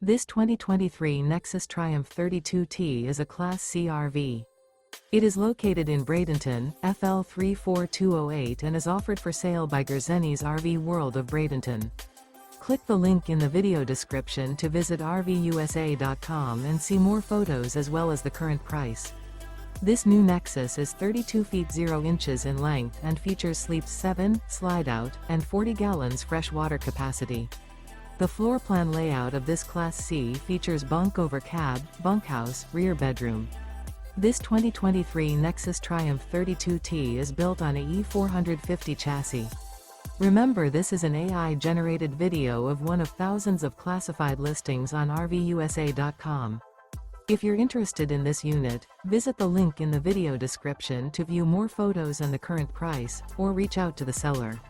This 2023 Nexus Triumph 32T is a Class C RV. It is located in Bradenton, FL 34208 and is offered for sale by Gerzeny's RV World of Bradenton. Click the link in the video description to visit RVUSA.com and see more photos as well as the current price. This new Nexus is 32 feet 0 inches in length and features sleeps 7, Slideout, and 40 gallons fresh water capacity. The floor plan layout of this Class C features Bunk Over Cab, Bunkhouse, rear bedroom. This 2023 Nexus Triumph 32T is built on a E450 chassis. Remember, this is an AI-generated video of one of thousands of classified listings on RVUSA.com. If you're interested in this unit, visit the link in the video description to view more photos and the current price, or reach out to the seller.